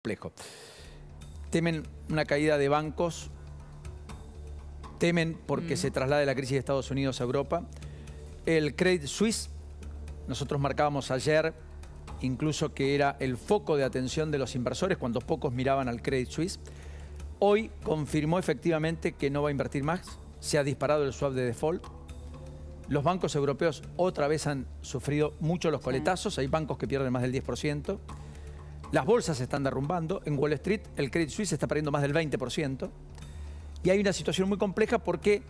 complejo. Temen una caída de bancos, temen porque se traslade la crisis de Estados Unidos a Europa. El Credit Suisse, nosotros marcábamos ayer incluso que era el foco de atención de los inversores cuando pocos miraban al Credit Suisse. Hoy confirmó efectivamente que no va a invertir más, se ha disparado el swap de default. Los bancos europeos otra vez han sufrido mucho los coletazos, hay bancos que pierden más del 10%. Las bolsas se están derrumbando. En Wall Street el Credit Suisse está perdiendo más del 20%. Y hay una situación muy compleja porque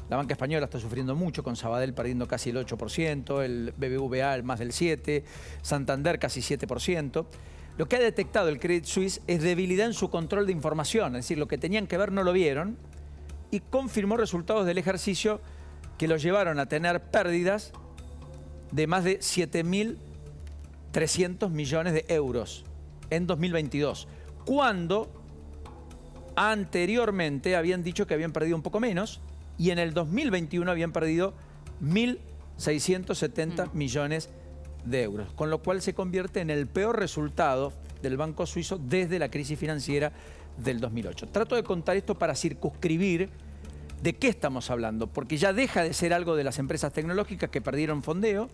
la banca española está sufriendo mucho, con Sabadell perdiendo casi el 8%, el BBVA más del 7%, Santander casi 7%. Lo que ha detectado el Credit Suisse es debilidad en su control de información, es decir, lo que tenían que ver no lo vieron, y confirmó resultados del ejercicio que los llevaron a tener pérdidas de más de 7.300 millones de euros en 2022, cuando anteriormente habían dicho que habían perdido un poco menos y en el 2021 habían perdido 1.670 millones de euros, con lo cual se convierte en el peor resultado del Banco Suizo desde la crisis financiera del 2008. Trato de contar esto para circunscribir de qué estamos hablando, porque ya deja de ser algo de las empresas tecnológicas que perdieron fondeo,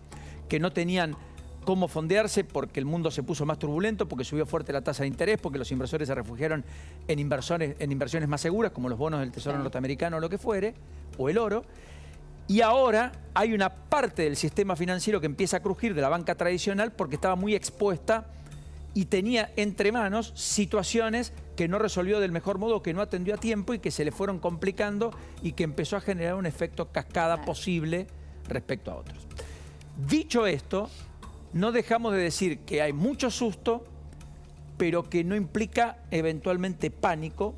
que no tenían cómo fondearse porque el mundo se puso más turbulento, porque subió fuerte la tasa de interés, porque los inversores se refugiaron en inversiones más seguras, como los bonos del Tesoro norteamericano o lo que fuere, o el oro. Y ahora hay una parte del sistema financiero que empieza a crujir de la banca tradicional porque estaba muy expuesta y tenía entre manos situaciones que no resolvió del mejor modo, que no atendió a tiempo y que se le fueron complicando y que empezó a generar un efecto cascada posible respecto a otros. Dicho esto, no dejamos de decir que hay mucho susto, pero que no implica eventualmente pánico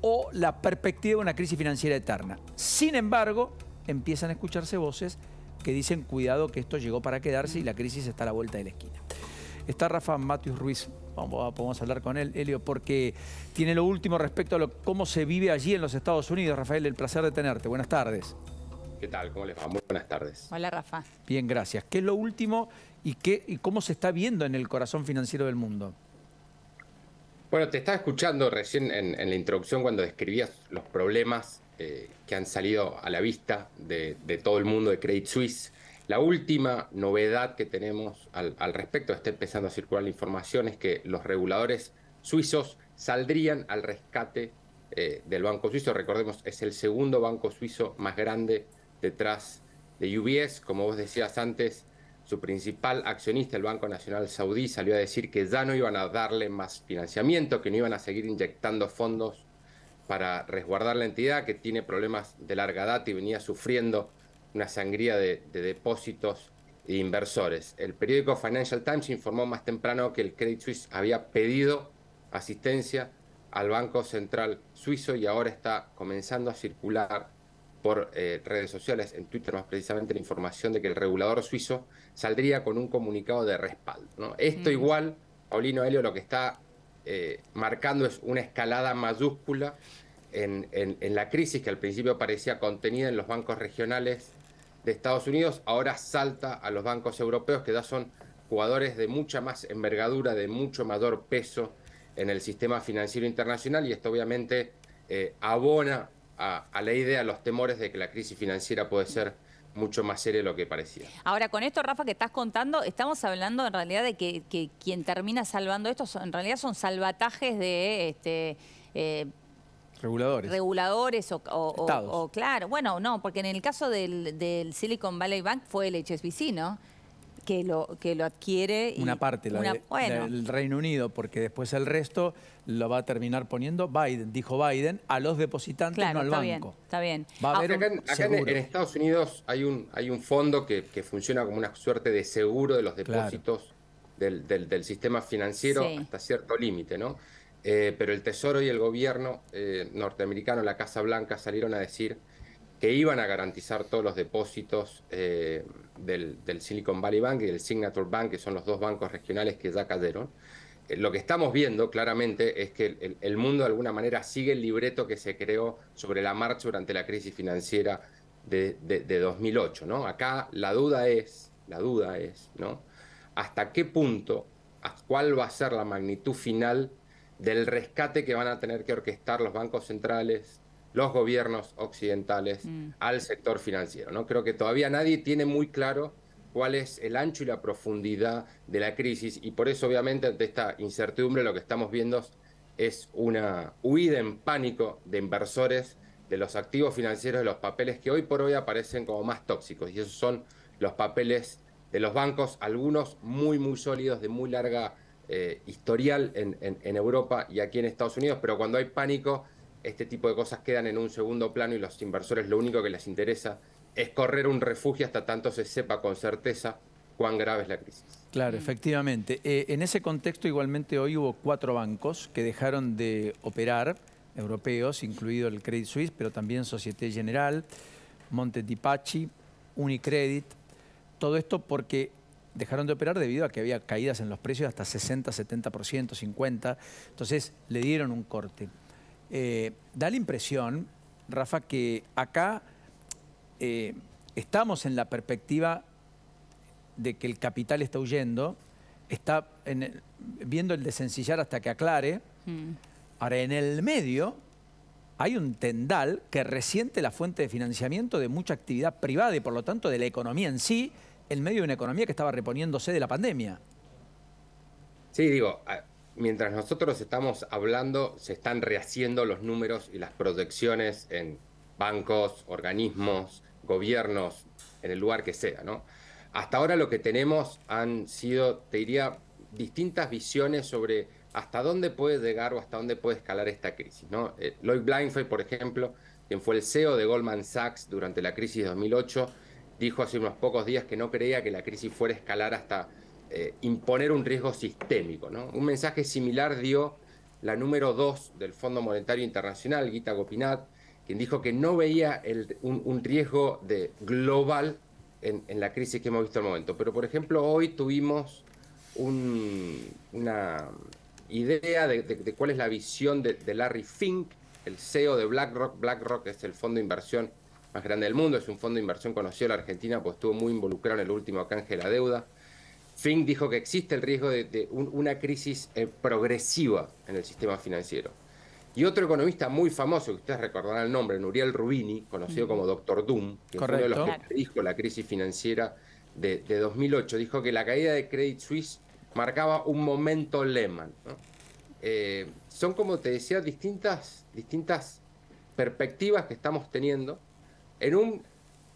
o la perspectiva de una crisis financiera eterna. Sin embargo, empiezan a escucharse voces que dicen cuidado que esto llegó para quedarse y la crisis está a la vuelta de la esquina. Está Rafa Matius Ruiz, podemos hablar con él, Helio, porque tiene lo último respecto a cómo se vive allí en los Estados Unidos. Rafael, el placer de tenerte. Buenas tardes. ¿Qué tal? ¿Cómo les va? Muy buenas tardes. Hola, Rafa. Bien, gracias. ¿Qué es lo último y cómo se está viendo en el corazón financiero del mundo? Bueno, te estaba escuchando recién en la introducción cuando describías los problemas que han salido a la vista de todo el mundo de Credit Suisse. La última novedad que tenemos al respecto, está empezando a circular la información, es que los reguladores suizos saldrían al rescate del Banco Suizo. Recordemos, es el segundo banco suizo más grande detrás de UBS. Como vos decías antes, su principal accionista, el Banco Nacional Saudí, salió a decir que ya no iban a darle más financiamiento, que no iban a seguir inyectando fondos para resguardar la entidad, que tiene problemas de larga data y venía sufriendo una sangría de depósitos e inversores. El periódico Financial Times informó más temprano que el Credit Suisse había pedido asistencia al Banco Central Suizo y ahora está comenzando a circular por redes sociales, en Twitter más precisamente, la información de que el regulador suizo saldría con un comunicado de respaldo, ¿no? Esto igual, Paulino, Helio, lo que está marcando es una escalada mayúscula en la crisis que al principio parecía contenida en los bancos regionales de Estados Unidos, ahora salta a los bancos europeos, que ya son jugadores de mucha más envergadura, de mucho mayor peso en el sistema financiero internacional, y esto obviamente abona a la idea, a los temores de que la crisis financiera puede ser mucho más seria de lo que parecía. Ahora, con esto, Rafa, que estás contando, estamos hablando en realidad de que quien termina salvando esto en realidad son salvatajes de reguladores o claro, bueno, no, porque en el caso del Silicon Valley Bank fue el HSBC, ¿no? Que lo adquiere. Una parte, del Reino Unido, porque después el resto lo va a terminar poniendo Biden, dijo Biden, a los depositantes, claro, no al banco. Está bien. Va a haber acá en Estados Unidos hay un fondo que funciona como una suerte de seguro de los depósitos del sistema financiero hasta cierto límite, ¿no? Pero el Tesoro y el gobierno norteamericano, la Casa Blanca, salieron a decir que iban a garantizar todos los depósitos del Silicon Valley Bank y del Signature Bank, que son los dos bancos regionales que ya cayeron. Lo que estamos viendo claramente es que el mundo de alguna manera sigue el libreto que se creó sobre la marcha durante la crisis financiera de 2008, ¿no? Acá la duda es, ¿no?, hasta qué punto cuál va a ser la magnitud final del rescate que van a tener que orquestar los bancos centrales, los gobiernos occidentales al sector financiero, ¿no? Creo que todavía nadie tiene muy claro cuál es el ancho y la profundidad de la crisis, y por eso obviamente ante esta incertidumbre lo que estamos viendo es una huida en pánico de inversores de los activos financieros, de los papeles que hoy por hoy aparecen como más tóxicos, y esos son los papeles de los bancos, algunos muy sólidos, de muy larga historial en Europa y aquí en Estados Unidos, pero cuando hay pánico, este tipo de cosas quedan en un segundo plano y los inversores lo único que les interesa es correr un refugio hasta tanto se sepa con certeza cuán grave es la crisis. Claro, efectivamente. En ese contexto, igualmente, hoy hubo 4 bancos que dejaron de operar, europeos, incluido el Credit Suisse, pero también Société Générale, Monte dei Paschi, Unicredit. Todo esto porque dejaron de operar debido a que había caídas en los precios hasta 60, 70%, 50%. Entonces, le dieron un corte. Da la impresión, Rafa, que acá estamos en la perspectiva de que el capital está huyendo, está viendo el desencillar hasta que aclare. Ahora, en el medio hay un tendal que resiente la fuente de financiamiento de mucha actividad privada y, por lo tanto, de la economía en sí, en medio de una economía que estaba reponiéndose de la pandemia. Sí, digo, mientras nosotros estamos hablando, se están rehaciendo los números y las proyecciones en bancos, organismos, gobiernos, en el lugar que sea, ¿no? Hasta ahora lo que tenemos han sido, te diría, distintas visiones sobre hasta dónde puede llegar o hasta dónde puede escalar esta crisis, ¿no? Lloyd Blankfein, por ejemplo, quien fue el CEO de Goldman Sachs durante la crisis de 2008, dijo hace unos pocos días que no creía que la crisis fuera a escalar hasta imponer un riesgo sistémico, ¿no? Un mensaje similar dio la número 2 del Fondo Monetario Internacional, Gita Gopinath, quien dijo que no veía un riesgo global en la crisis que hemos visto al momento. Pero, por ejemplo, hoy tuvimos una idea de cuál es la visión de Larry Fink, el CEO de BlackRock. BlackRock es el fondo de inversión más grande del mundo, es un fondo de inversión conocido en la Argentina, pues estuvo muy involucrado en el último canje de la deuda. Fink dijo que existe el riesgo de una crisis progresiva en el sistema financiero. Y otro economista muy famoso, que ustedes recordarán el nombre, Nouriel Roubini, conocido como Dr. Doom, que fue uno de los que predijo la crisis financiera de 2008, dijo que la caída de Credit Suisse marcaba un momento Lehman, ¿no? Son, como te decía, distintas perspectivas que estamos teniendo en un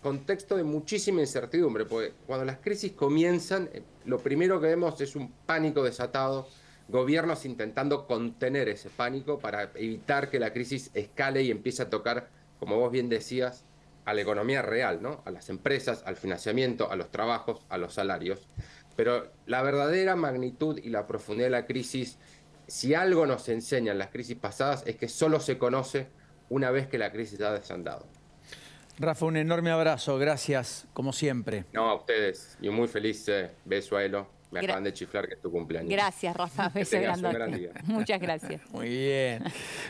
contexto de muchísima incertidumbre, porque cuando las crisis comienzan, lo primero que vemos es un pánico desatado, gobiernos intentando contener ese pánico para evitar que la crisis escale y empiece a tocar, como vos bien decías, a la economía real, ¿no? A las empresas, al financiamiento, a los trabajos, a los salarios. Pero la verdadera magnitud y la profundidad de la crisis, si algo nos enseñan las crisis pasadas, es que solo se conoce una vez que la crisis ha desandado. Rafa, un enorme abrazo. Gracias, como siempre. No, a ustedes. Y un muy feliz besuelo. Me acaban de chiflar que es tu cumpleaños. Gracias, Rafa. Beso grandote. Muchas gracias. Muy bien.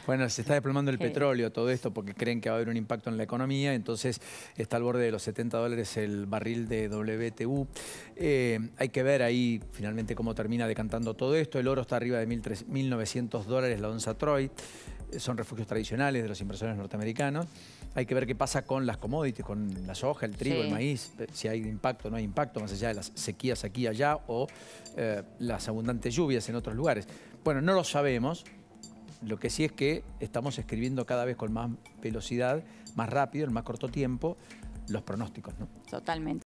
Bueno, se está desplomando el petróleo, todo esto, porque creen que va a haber un impacto en la economía. Entonces, está al borde de los $70 el barril de WTI. Hay que ver ahí, finalmente, cómo termina decantando todo esto. El oro está arriba de $1.900 la onza Troy. Son refugios tradicionales de los inversores norteamericanos. Hay que ver qué pasa con las commodities, con la soja, el trigo, el maíz, si hay impacto o no hay impacto, más allá de las sequías aquí y allá o las abundantes lluvias en otros lugares. Bueno, no lo sabemos. Lo que sí es que estamos escribiendo cada vez con más velocidad, más rápido, en más corto tiempo, los pronósticos, ¿no? Totalmente.